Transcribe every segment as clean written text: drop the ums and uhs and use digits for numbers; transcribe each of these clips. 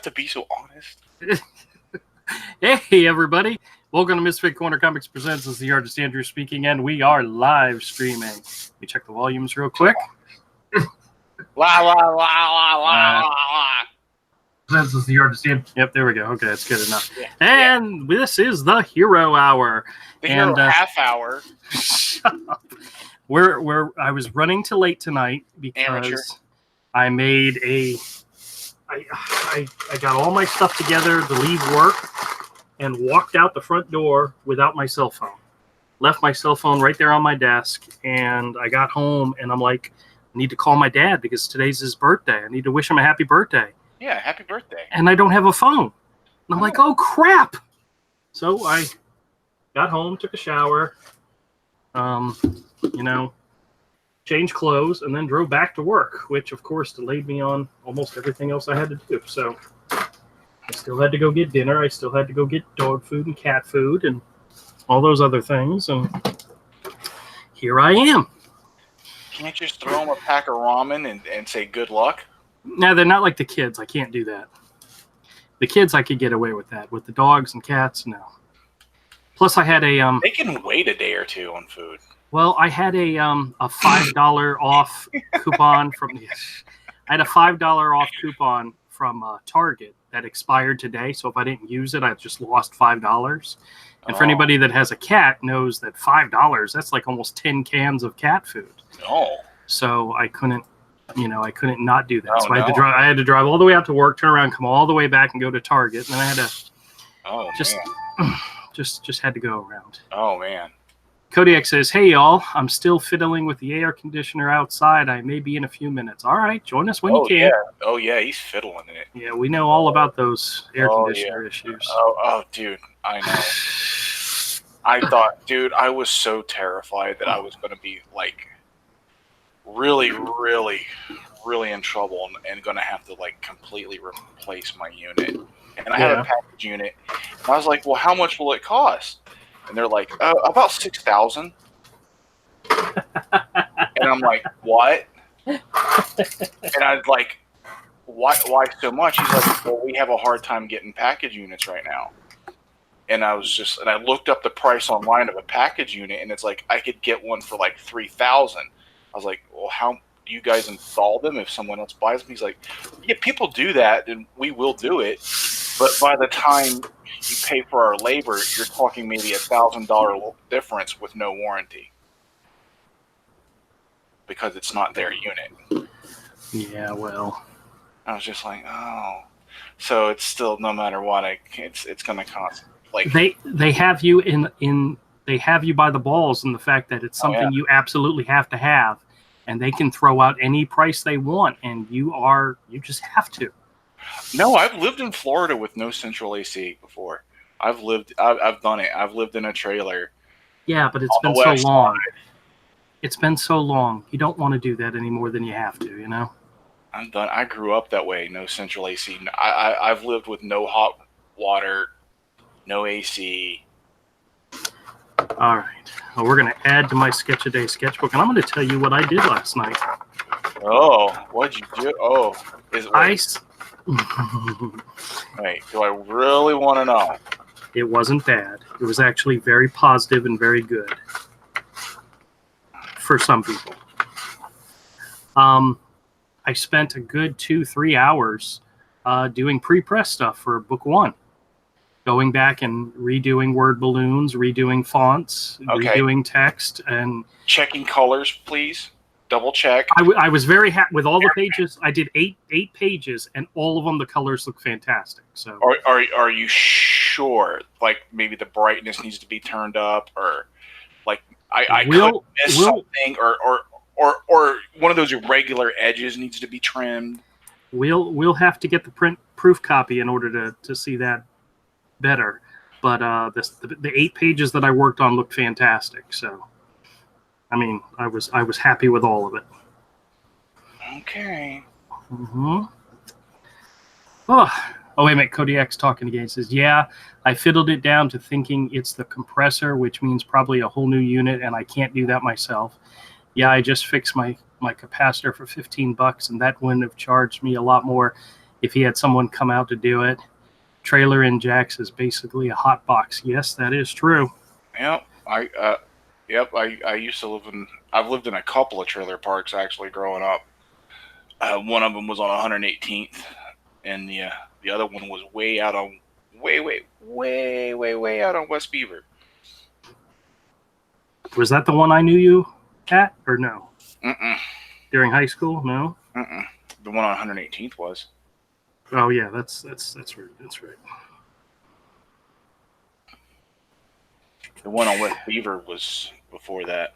To be so honest. Hey, everybody. Welcome to Misfit Corner Comics Presents. This is the artist Andrew speaking, and we are live streaming. Let me check the volumes real quick. La la la la la la. This is the artist Andrew. Yep, there we go. Okay, that's good enough. Yeah. And this is the Hero Hour. The Hero half hour. Shut up. I was running too late tonight because Amateur. I made a... I got all my stuff together to leave work and walked out the front door without my cell phone. Left my cell phone right there on my desk, and I got home, and I'm like, I need to call my dad because today's his birthday. I need to wish him a happy birthday. Yeah, happy birthday. And I don't have a phone. And I'm like, oh, crap. So I got home, took a shower, changed clothes, and then drove back to work, which, of course, delayed me on almost everything else I had to do. So I still had to go get dinner. I still had to go get dog food and cat food and all those other things. And here I am. Can't you just throw them a pack of ramen and say good luck? No, they're not like the kids. I can't do that. The kids, I could get away with that. With the dogs and cats, no. Plus, I had a... They can wait a day or two on food. Well, I had a $5 off coupon from... I had a $5 off coupon from Target that expired today. So if I didn't use it, I just lost $5. And for anybody that has a cat knows that $5, that's like almost 10 cans of cat food. Oh. So I couldn't not do that. I had to drive all the way out to work, turn around, come all the way back and go to Target. And then I had to just had to go around. Oh, man. Kodiak says, hey, y'all, I'm still fiddling with the air conditioner outside. I may be in a few minutes. All right, join us when you can. Yeah. Oh, yeah, he's fiddling in it. Yeah, we know all about those air conditioner issues. Oh, dude, I know. I thought, dude, I was so terrified that I was going to be, like, really, really, really in trouble and going to have to, like, completely replace my unit. And I had a package unit. And I was like, well, how much will it cost? And they're like, about $6,000. And I'm like, what? And I was like, why so much? He's like, well, we have a hard time getting package units right now. And I looked up the price online of a package unit, and it's like, I could get one for like $3,000. I was like, well, how do you guys install them if someone else buys them? He's like, yeah, people do that, and we will do it. But by the time you pay for our labor, you're talking maybe $1,000 difference with no warranty because it's not their unit. Yeah, well, I was just like, oh, so it's still no matter what, it's going to cost. Like they have you they have you by the balls in the fact that it's something you absolutely have to have, and they can throw out any price they want, and you just have to. No, I've lived in Florida with no central AC before. I've done it. I've lived in a trailer. Yeah, but it's been so long. It's been so long. You don't want to do that any more than you have to, you know? I'm done. I grew up that way. No central AC. I've lived with no hot water, no AC. All right. Well, we're going to add to my Sketch a Day sketchbook, and I'm going to tell you what I did last night. Oh, what'd you do? Oh, wait, do I really want to know? It wasn't bad. It was actually very positive and very good for some people. I spent a good 2-3 hours doing pre-press stuff for book 1. Going back and redoing word balloons, redoing fonts, redoing text, and... Checking colors, please. Double check. I was very happy with all the pages. I did eight pages, and all of them, the colors look fantastic. So, are you sure? Like maybe the brightness needs to be turned up, or like I could miss something, or one of those irregular edges needs to be trimmed. We'll have to get the proof copy in order to see that better. But the 8 pages that I worked on looked fantastic. So. I mean, I was happy with all of it. Okay. Mm-hmm. Oh, wait a minute. Kodiak's talking again. He says, yeah, I fiddled it down to thinking it's the compressor, which means probably a whole new unit, and I can't do that myself. Yeah, I just fixed my capacitor for $15, and that wouldn't have charged me a lot more. if he had someone come out to do it. Trailer in Jax is basically a hot box. Yes, that is true. Yep. I used to live in. I've lived in a couple of trailer parks actually growing up. One of them was on 118th, and the other one was way out on way out on West Beaver. Was that the one I knew you at, or no? Mm-mm. During high school, no. Mm-mm. The one on 118th was. Oh yeah, that's right. That's right. The one on West Beaver was before that.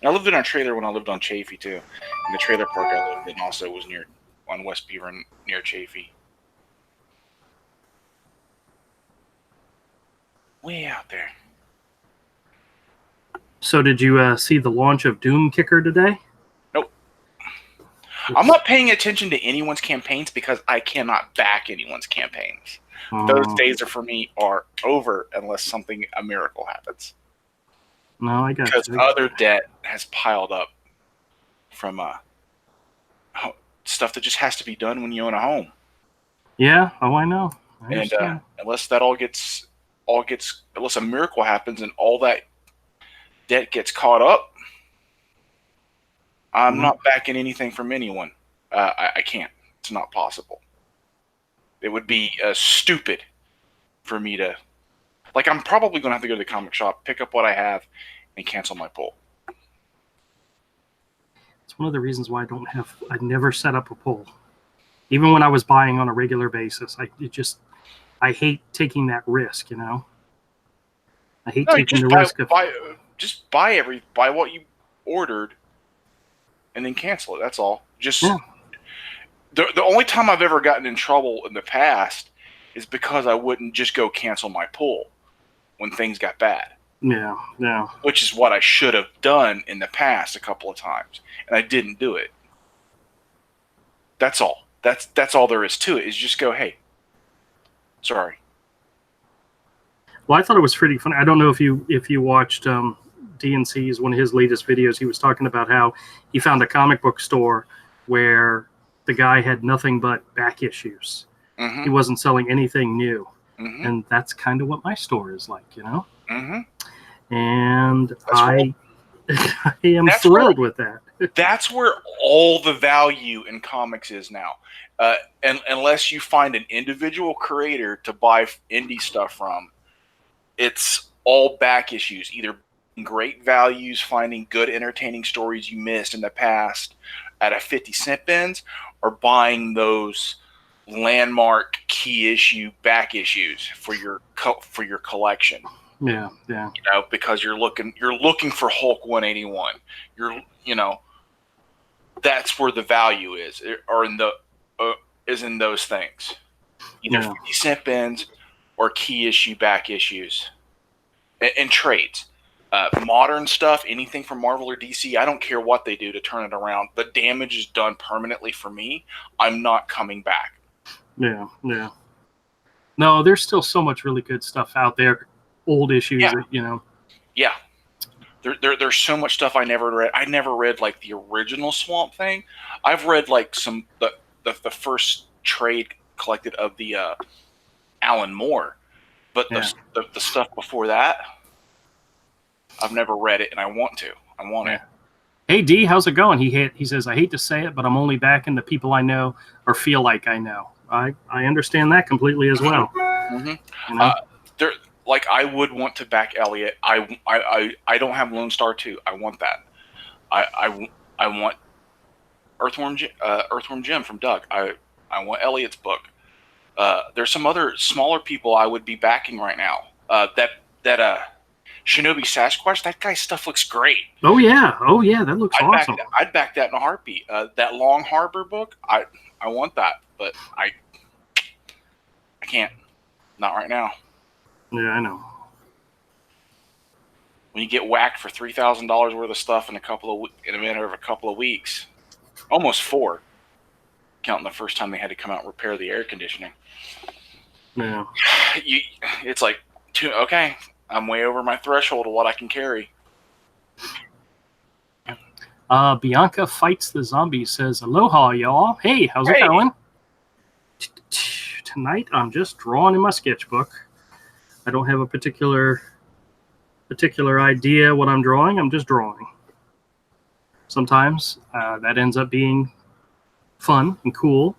And I lived in a trailer when I lived on Chaffee too. And the trailer park I lived in also was on West Beaver and near Chaffee. Way out there. So did you see the launch of Doom Kicker today? Nope. I'm not paying attention to anyone's campaigns because I cannot back anyone's campaigns. Those days for me are over unless a miracle happens. No, I got because you. other debt has piled up from stuff that just has to be done when you own a home. Yeah. Oh, I know. And unless that unless a miracle happens and all that debt gets caught up, I'm not backing anything from anyone. I can't. It's not possible. It would be stupid for me to. Like, I'm probably going to have to go to the comic shop, pick up what I have, and cancel my pull. It's one of the reasons why I never set up a pull. Even when I was buying on a regular basis, I hate taking that risk, you know? I hate taking the risk of... Just buy what you ordered and then cancel it. That's all. The only time I've ever gotten in trouble in the past is because I wouldn't just go cancel my pull when things got bad. Yeah. Which is what I should have done in the past a couple of times, and I didn't do it. That's all. That's all there is to it. Is just go, hey, sorry. Well, I thought it was pretty funny. I don't know if you watched DNC's one of his latest videos. He was talking about how he found a comic book store where the guy had nothing but back issues. Mm-hmm. He wasn't selling anything new. Mm-hmm. And that's kind of what my store is like, you know? Mm-hmm. And I am thrilled with that. That's where all the value in comics is now. And unless you find an individual creator to buy indie stuff from, it's all back issues, either great values, finding good, entertaining stories you missed in the past at a 50-cent bins, or buying those landmark key issue back issues for your collection. Yeah. You know, because you're looking for Hulk 181. That's where the value is, or is in those things, either 50-cent bins or key issue back issues, and trades. Modern stuff, anything from Marvel or DC, I don't care what they do to turn it around. The damage is done permanently for me. I'm not coming back. Yeah. No, there's still so much really good stuff out there. Old issues, you know. Yeah. There's so much stuff I never read. I never read like the original Swamp Thing. I've read like the first trade collected of the Alan Moore, but the stuff before that, I've never read it, and I want to. I want it. Hey D, how's it going? He says, I hate to say it, but I'm only backing the people I know or feel like I know. I understand that completely as well. Mm-hmm. You know? Like, I would want to back Elliot. I don't have Lone Star 2. I want that. I want Earthworm Jim from Doug. I want Elliot's book. There's some other smaller people I would be backing right now. That Shinobi Sasquatch, that guy's stuff looks great. Oh yeah, that looks awesome. I'd back that in a heartbeat. That Long Harbor book, I want that, but I can't. Not right now. Yeah, I know. When you get whacked for $3,000 worth of stuff in a matter of a couple of weeks, almost 4, counting the first time they had to come out and repair the air conditioning. Yeah. It's like, okay, I'm way over my threshold of what I can carry. Bianca Fights the Zombies says, aloha, y'all. Hey, how's it going? Tonight I'm just drawing in my sketchbook. I don't have a particular idea what I'm drawing. I'm just drawing. Sometimes that ends up being fun and cool.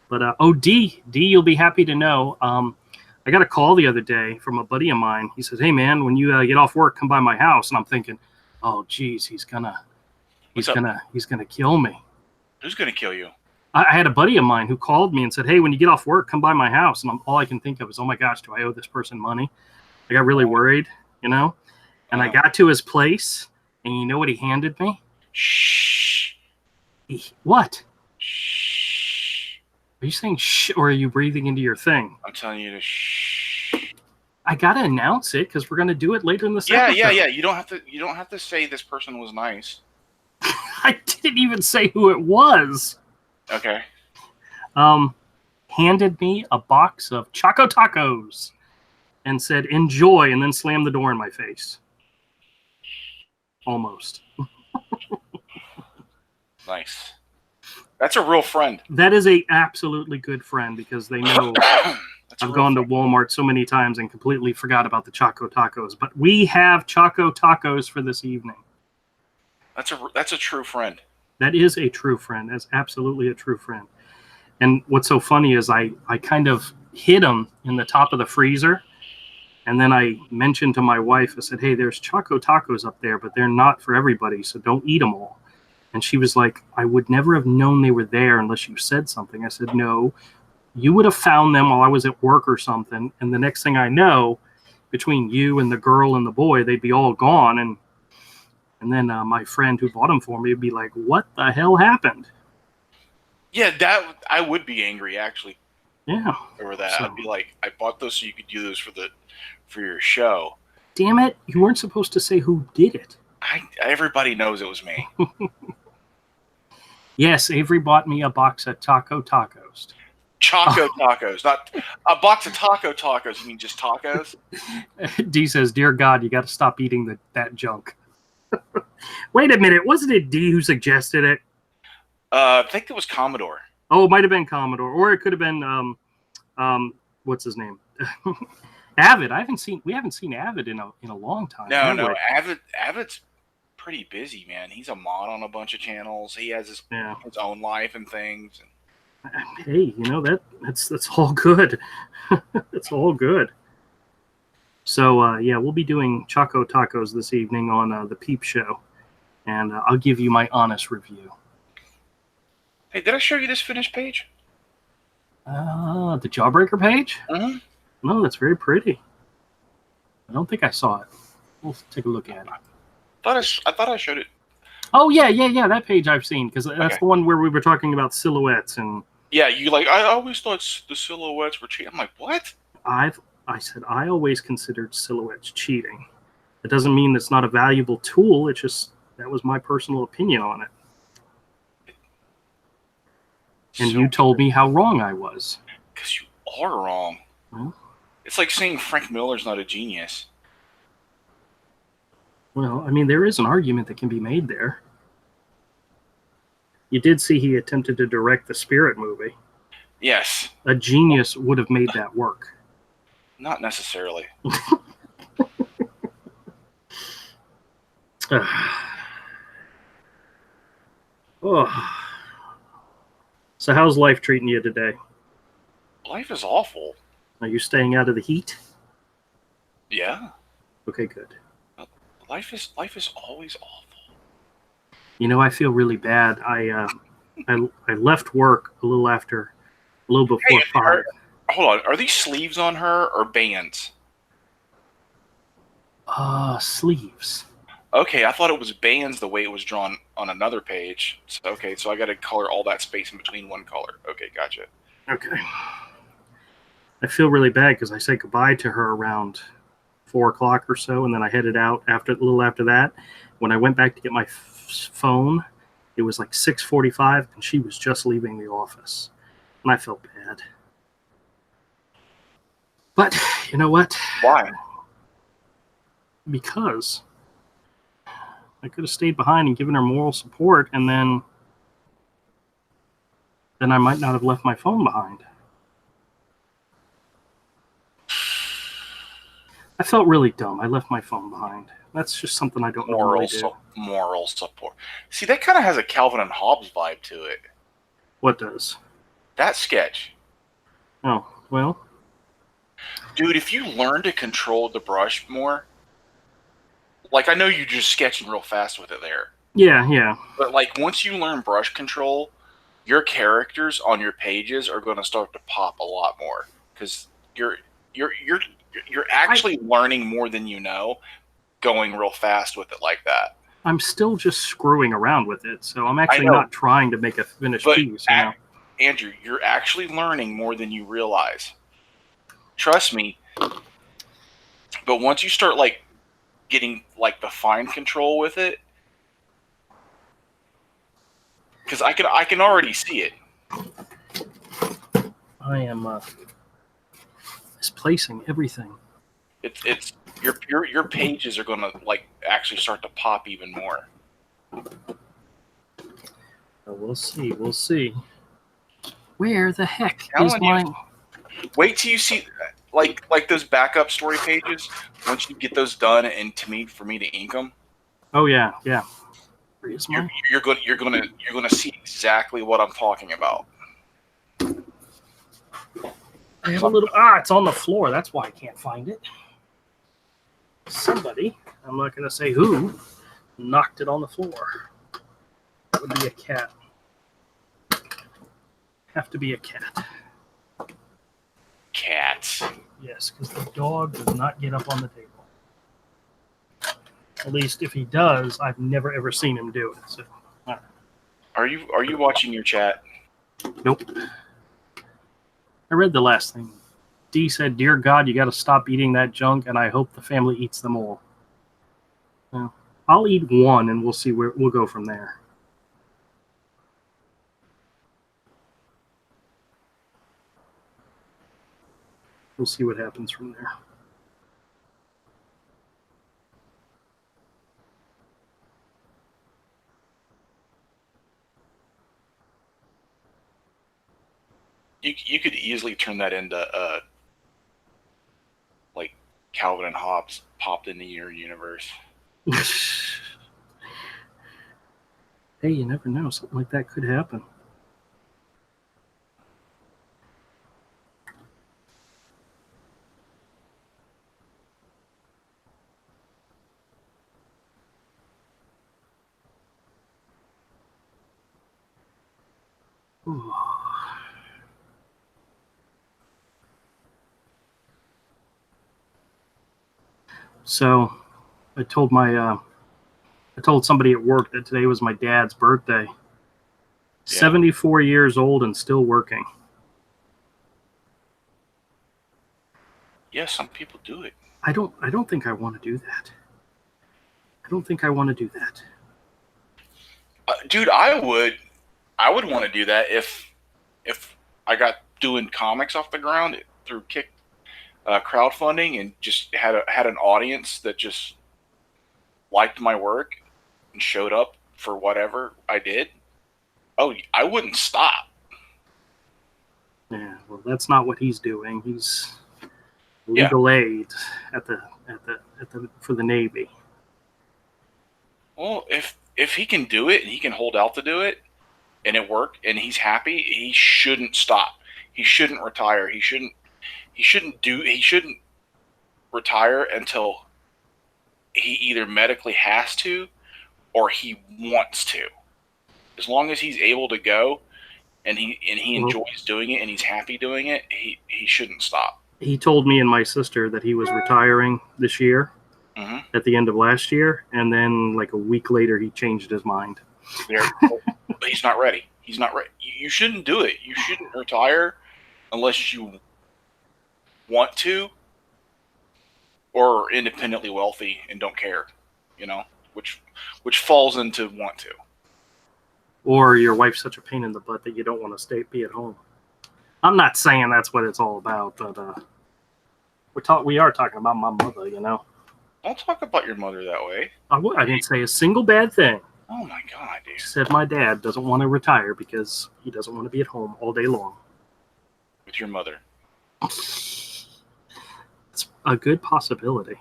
But D, you'll be happy to know. I got a call the other day from a buddy of mine. He says, "Hey man, when you get off work, come by my house." And I'm thinking, "Oh geez, he's gonna kill me." Who's gonna kill you? I had a buddy of mine who called me and said, "Hey, when you get off work, come by my house." And all I can think of is, "Oh my gosh, do I owe this person money?" I got really worried, And I got to his place, and you know what he handed me? Shh. What? Shh. Are you saying shh, or are you breathing into your thing? I'm telling you to shh. I gotta announce it because we're gonna do it later in the episode. Yeah. You don't have to say this person was nice. I didn't even say who it was. Okay. Handed me a box of Choco Tacos and said, "Enjoy," and then slammed the door in my face. Almost. Nice. That's a real friend. That is a absolutely good friend because they know I've gone to Walmart so many times and completely forgot about the Choco Tacos. But we have Choco Tacos for this evening. That's a true friend. That is a true friend. That's absolutely a true friend. And what's so funny is I kind of hid them in the top of the freezer. And then I mentioned to my wife, I said, "Hey, there's Choco Tacos up there, but they're not for everybody, so don't eat them all." And she was like, "I would never have known they were there unless you said something." I said, "No, you would have found them while I was at work or something. And the next thing I know, between you and the girl and the boy, they'd be all gone. And then my friend who bought them for me would be like, 'What the hell happened?'" Yeah, I would be angry actually. Yeah. Over that, I'd be like, "I bought those so you could do those for your show." Damn it! You weren't supposed to say who did it. Everybody knows it was me. Yes, Avery bought me a box of Choco Tacos. Choco Tacos, not a box of Taco Tacos. You mean just tacos? D says, "Dear God, you got to stop eating that junk." Wait a minute, wasn't it D who suggested it? I think it was Commodore. Oh, it might have been Commodore, or it could have been what's his name? Avid. We haven't seen Avid in a long time. No. Avid's pretty busy, man. He's a mod on a bunch of channels. He has his own life and things. Hey, that's all good. It's all good. So we'll be doing Choco Tacos this evening on the Peep Show, and I'll give you my honest review. Hey, did I show you this finished page? The Jawbreaker page? Mm-hmm. No, that's very pretty. I don't think I saw it. We'll take a look at it. I thought I showed it. Oh yeah. That page I've seen because that's the one where we were talking about silhouettes and. Yeah, I always thought the silhouettes were cheating. I'm like, what? I said I always considered silhouettes cheating. It doesn't mean it's not a valuable tool. It's just that was my personal opinion on it. And you told me how wrong I was. Because you are wrong. Well, it's like saying Frank Miller's not a genius. Well, I mean, there is an argument that can be made there. You did see he attempted to direct the Spirit movie. Yes. A genius would have made that work. Not necessarily. So how's life treating you today? Life is awful. Are you staying out of the heat? Yeah. Okay, good. Life is always awful. I feel really bad. I left work a little before 5. Hold on. Are these sleeves on her or bands? Sleeves. Okay, I thought it was bands the way it was drawn on another page. So I got to color all that space in between one color. Okay, gotcha. Okay. I feel really bad because I said goodbye to her around 4 o'clock or so, and then I headed out a little after that. When I went back to get my phone, it was like 6:45, and she was just leaving the office, and I felt bad. But you know what? Why? Because I could have stayed behind and given her moral support, and then I might not have left my phone behind. I felt really dumb. I left my phone behind. That's just something I don't normally do. Moral support. See, that kind of has a Calvin and Hobbes vibe to it. What does? That sketch. Oh, well. Dude, if you learn to control the brush more, like I know you're just sketching real fast with it there. Yeah. But like once you learn brush control, your characters on your pages are going to start to pop a lot more because you're actually learning more than you know, going real fast with it like that. I'm still just screwing around with it, so I'm actually not trying to make a finished piece. Andrew, you're actually learning more than you realize. Trust me. But once you start like getting like the fine control with it, because I can already see it. I am misplacing everything. It's your pages are gonna like actually start to pop even more. We'll see. Where the heck is mine? Wait till you see like those backup story pages. Once you get those done and for me to ink them. Oh yeah. Where is mine? You're gonna see exactly what I'm talking about. I have a little. It's on the floor. That's why I can't find it. Somebody, I'm not going to say who, knocked it on the floor. That would be a cat. Have to be a cat. Cats. Yes, because the dog does not get up on the table. At least if he does, I've never ever seen him do it. So, all right. Are you watching your chat? Nope. I read the last thing. D said, "Dear God, you got to stop eating that junk, and I hope the family eats them all." Well, I'll eat one, and we'll see where we'll go from there. We'll see what happens from there. You could easily turn that into like Calvin and Hobbes popped into your universe. Hey, you never know. Something like that could happen. Ooh. So I told somebody at work that today was my dad's birthday. Yeah. 74 years old and still working. Yeah, some people do it. I don't think I want to do that. I don't think I want to do that. Dude, I would want to do that if I got doing comics off the ground through crowdfunding and just had an audience that just liked my work and showed up for whatever I did. Oh, I wouldn't stop. Yeah, well, that's not what he's doing. He's legal aid for the Navy. Well, if he can do it and he can hold out to do it, and it worked, and he's happy, he shouldn't stop. He shouldn't retire. He shouldn't retire until he either medically has to or he wants to. As long as he's able to go and he enjoys doing it and he's happy doing it, he shouldn't stop. He told me and my sister that he was retiring this year, at the end of last year, and then like a week later he changed his mind. But he's not ready. He's not ready. You shouldn't do it. You shouldn't retire unless you want to or are independently wealthy and don't care, which falls into want to. Or your wife's such a pain in the butt that you don't want to be at home. I'm not saying that's what it's all about, but we are talking about my mother, Don't talk about your mother that way. I didn't say a single bad thing. Oh my God, dude. She said my dad doesn't want to retire because he doesn't want to be at home all day long. With your mother. a good possibility.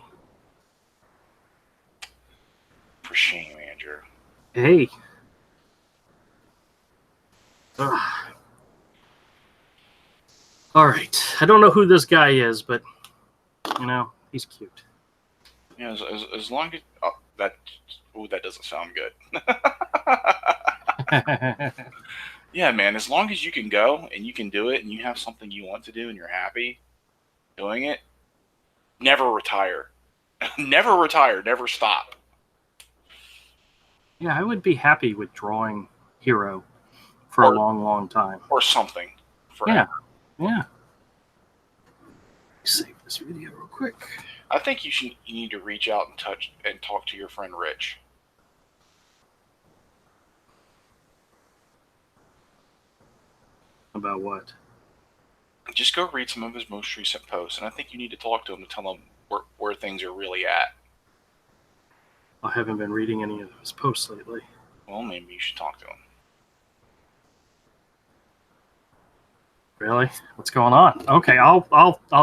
For shame, Andrew. Hey. Ugh. All right. I don't know who this guy is, but he's cute. Yeah, as long as that doesn't sound good. Yeah, man. As long as you can go and you can do it, and you have something you want to do, and you're happy doing it, never retire. Never retire. Never stop. Yeah, I would be happy with drawing Hero for a long, long time. Or something. Forever. Yeah. Save this video real quick. I think you need to reach out and talk to your friend Rich. About what? Just go read some of his most recent posts, and I think you need to talk to him to tell him where things are really at. I haven't been reading any of his posts lately. Well, maybe you should talk to him. Really? What's going on? Okay, I'll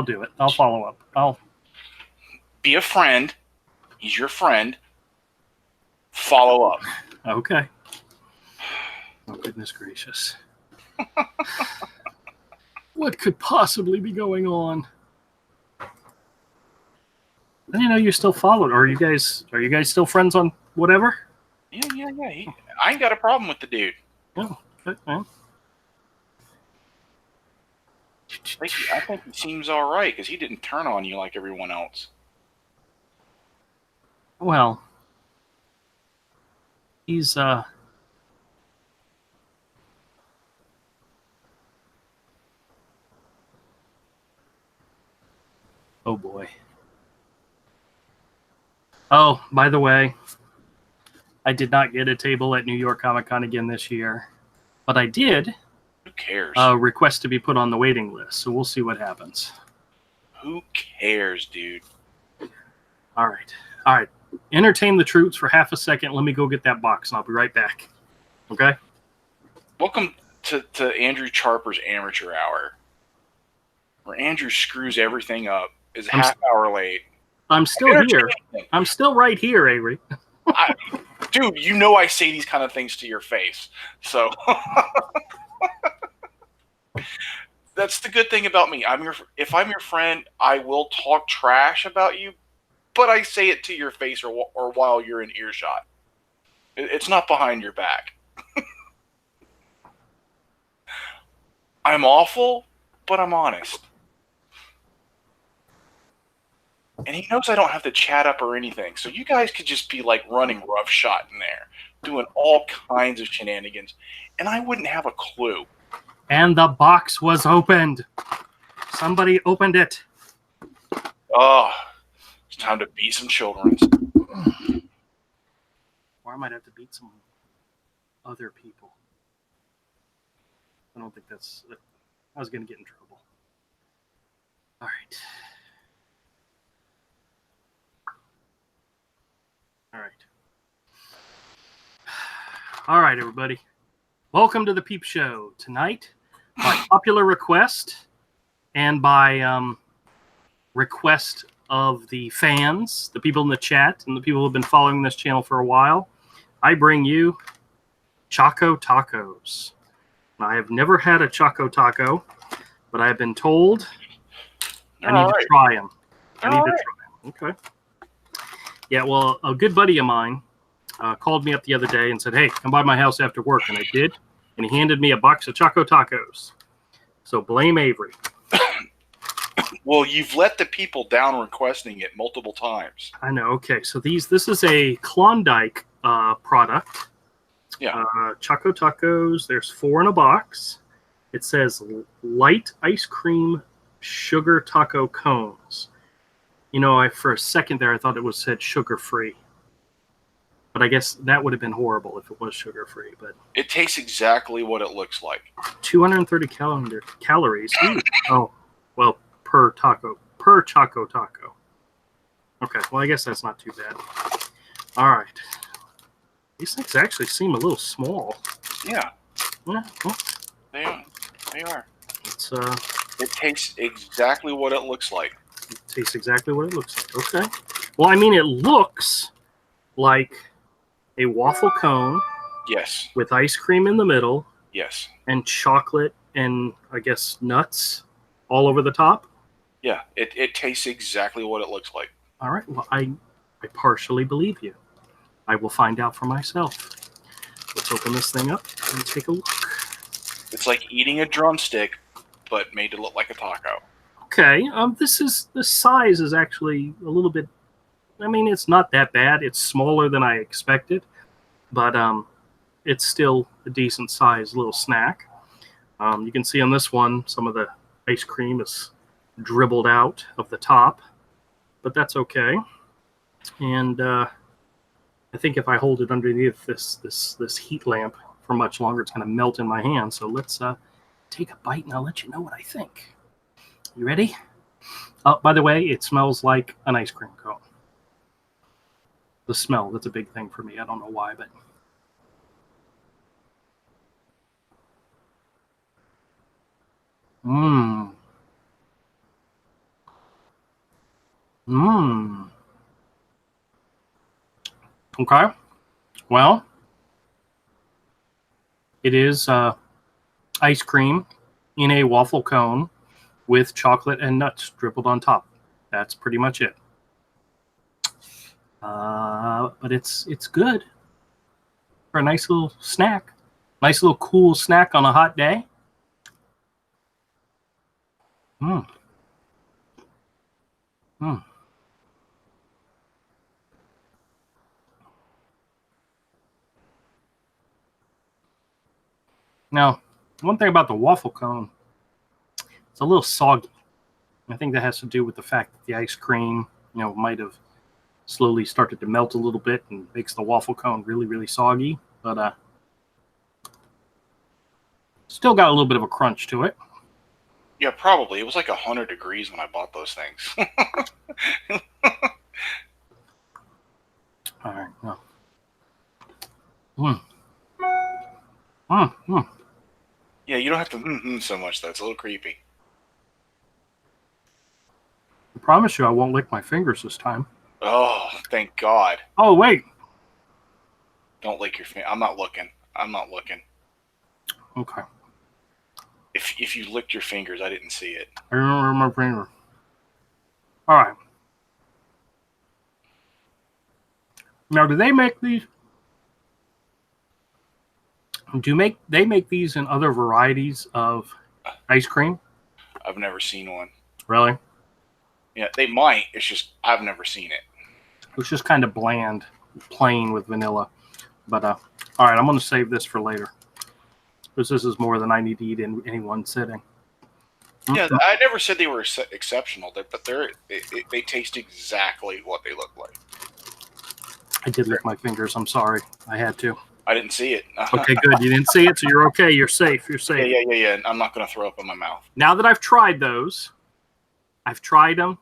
do it. I'll follow up. I'll be a friend. He's your friend. Follow up. Okay. Oh, goodness gracious. What could possibly be going on? I didn't know you still followed. Are you guys still friends on whatever? Yeah. I ain't got a problem with the dude. Oh, okay, man. I think he seems all right because he didn't turn on you like everyone else. Well, he's oh boy. Oh, by the way, I did not get a table at New York Comic Con again this year, but I did. Who cares? Request to be put on the waiting list, so we'll see what happens. Who cares, dude? All right. Entertain the troops for half a second. Let me go get that box, and I'll be right back. Okay? Welcome to Andrew Charper's Amateur Hour, where Andrew screws everything up, is half hour late. I'm still here. I'm still right here, Avery. Dude, you know I say these kind of things to your face. So that's the good thing about me. If I'm your friend, I will talk trash about you, but I say it to your face or while you're in earshot. It's not behind your back. I'm awful, but I'm honest. And he knows I don't have to chat up or anything. So you guys could just be like running roughshod in there, doing all kinds of shenanigans. And I wouldn't have a clue. And the box was opened. Somebody opened it. Oh, it's time to beat some children. Or I might have to beat some other people. I don't think that's... I was going to get in trouble. All right. All right, everybody. Welcome to the Peep Show. Tonight, by popular request and by request of the fans, the people in the chat, and the people who have been following this channel for a while, I bring you Choco Tacos. Now, I have never had a Choco Taco, but I have been told I need to try them. Okay. Yeah, well, a good buddy of mine called me up the other day and said, hey, come by my house after work. And I did. And he handed me a box of Choco Tacos. So blame Avery. Well, you've let the people down requesting it multiple times. I know. Okay. So this is a Klondike product. Yeah. Choco Tacos. There's 4 in a box. It says light ice cream sugar taco cones. You know, for a second there, I thought it said sugar-free. But I guess that would have been horrible if it was sugar-free. But it tastes exactly what it looks like. 230 calories. Oh, well, per Choco Taco. Okay, well, I guess that's not too bad. All right. These things actually seem a little small. Yeah. Yeah. Well, they are. It's It tastes exactly what it looks like. tastes exactly what it looks like. Okay. Well, I mean, it looks like a waffle cone Yes. with ice cream in the middle Yes. and chocolate and, I guess, nuts all over the top. Yeah. It tastes exactly what it looks like. All right. Well, I partially believe you. I will find out for myself. Let's open this thing up and take a look. It's like eating a drumstick, but made to look like a taco. Okay. The size is actually a little bit. I mean, it's not that bad. It's smaller than I expected, but it's still a decent sized little snack. You can see on this one some of the ice cream is dribbled out of the top, but that's okay. And I think if I hold it underneath this heat lamp for much longer, it's going to melt in my hand. So let's take a bite, and I'll let you know what I think. You ready? Oh, by the way, it smells like an ice cream cone. The smell, that's a big thing for me. I don't know why, but... Mmm. Mmm. Okay. Well, it is ice cream in a waffle cone with chocolate and nuts dribbled on top. That's pretty much it. But it's good for a nice little snack. Nice little cool snack on a hot day. Mmm. Mmm. Now, one thing about the waffle cone, it's a little soggy. I think that has to do with the fact that the ice cream, might have slowly started to melt a little bit and makes the waffle cone really, really soggy. But still got a little bit of a crunch to it. Yeah, probably. It was like 100 degrees when I bought those things. All right. No. Mm. Mm. Yeah, you don't have to so much, though. It's a little creepy. I promise you I won't lick my fingers this time. Oh, thank God. Oh, wait. Don't lick your finger. I'm not looking. Okay. If you licked your fingers, I didn't see it. I remember my finger. All right. Now, do they make these? They make these in other varieties of ice cream? I've never seen one. Really? Yeah, they might. It's just I've never seen it. It's just kind of bland, plain with vanilla. But all right, I'm going to save this for later because this is more than I need to eat in any one sitting. Yeah, I never said they were exceptional, but they taste exactly what they look like. I did lick my fingers. I'm sorry. I had to. I didn't see it. Okay, good. You didn't see it, so you're okay. You're safe. You're safe. Yeah. I'm not going to throw up in my mouth. Now that I've tried those, I've tried them.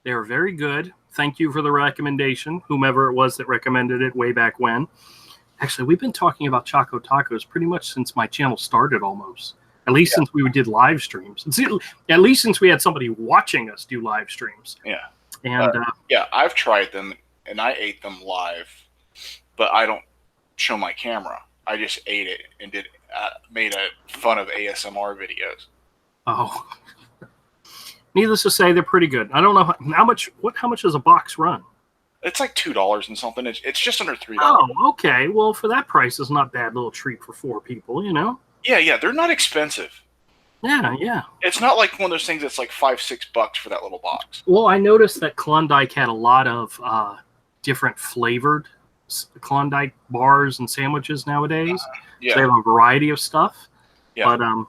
They're very good. Thank you for the recommendation, whomever it was that recommended it way back when. Actually, we've been talking about Choco Tacos pretty much since my channel started almost. At least since we did live streams. At least since we had somebody watching us do live streams. Yeah. And yeah, I've tried them, and I ate them live, but I don't show my camera. I just ate it and made a fun of ASMR videos. Oh. Needless to say, they're pretty good. I don't know how much does a box run? It's like $2 and something. It's just under $3. Oh, okay. Well, for that price, it's not a bad little treat for 4 people, Yeah, they're not expensive. Yeah. It's not like one of those things that's like $5-6 for that little box. Well, I noticed that Klondike had a lot of different flavored Klondike bars and sandwiches nowadays. Yeah. So they have a variety of stuff. Yeah. But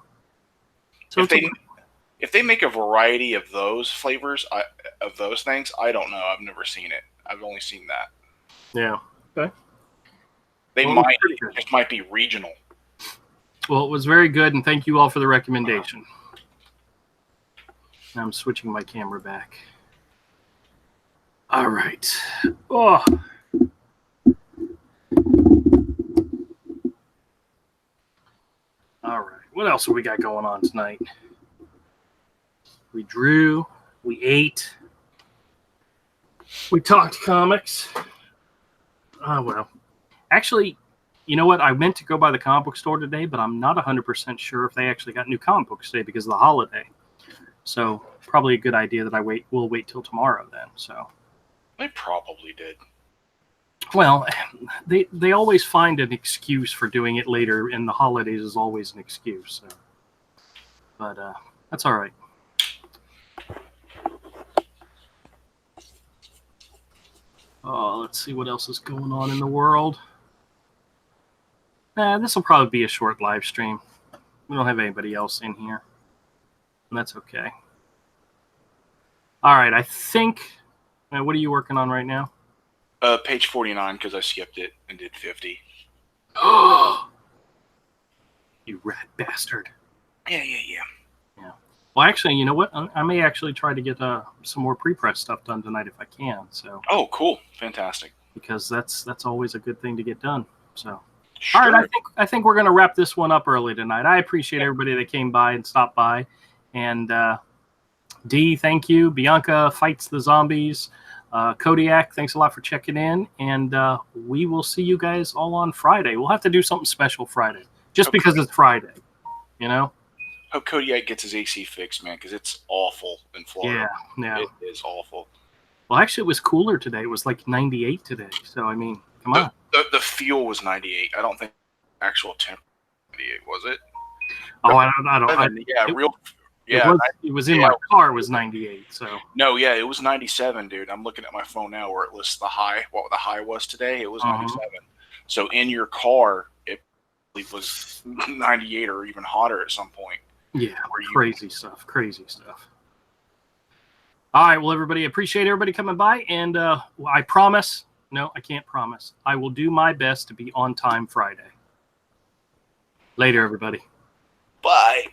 so if they make a variety of those flavors of those things, I don't know. I've never seen it. I've only seen that. Yeah. Okay. It just might be regional. Well, it was very good, and thank you all for the recommendation. Now I'm switching my camera back. All right. Oh. All right. What else have we got going on tonight? We drew. We ate. We talked comics. Oh, well. Actually, you know what? I meant to go by the comic book store today, but I'm not 100% sure if they actually got new comic books today because of the holiday. So probably a good idea that we'll wait till tomorrow then. So They probably did. Well, they always find an excuse for doing it later, and the holidays is always an excuse. So. But that's all right. Oh, let's see what else is going on in the world. This will probably be a short live stream. We don't have anybody else in here, and that's okay. All right, I think. What are you working on right now? Page 49 because I skipped it and did 50. Oh, you rat bastard! Yeah. Well, actually, you know what? I may actually try to get some more pre-press stuff done tonight if I can. So. Oh, cool! Fantastic. Because that's always a good thing to get done. So. Sure. All right, I think we're going to wrap this one up early tonight. I appreciate everybody that came by and stopped by. And Dee, thank you. Bianca fights the zombies. Kodiak, thanks a lot for checking in. And we will see you guys all on Friday. We'll have to do something special Friday, just because it's Friday, you know? Hope Kodiak gets his AC fixed, man, because it's awful in Florida. Yeah. It is awful. Well, actually, it was cooler today. It was like 98 today. So, I mean, come on. The feel was 98. I don't think actual temperature 98, was it? Oh, I don't. It was in my car. It was 98. So no, yeah, it was 97, dude. I'm looking at my phone now where it lists the high. What the high was today? It was 97. So in your car, it was 98 or even hotter at some point. Yeah, crazy stuff. All right, well, everybody, appreciate everybody coming by, and I promise. No, I can't promise. I will do my best to be on time Friday. Later, everybody. Bye.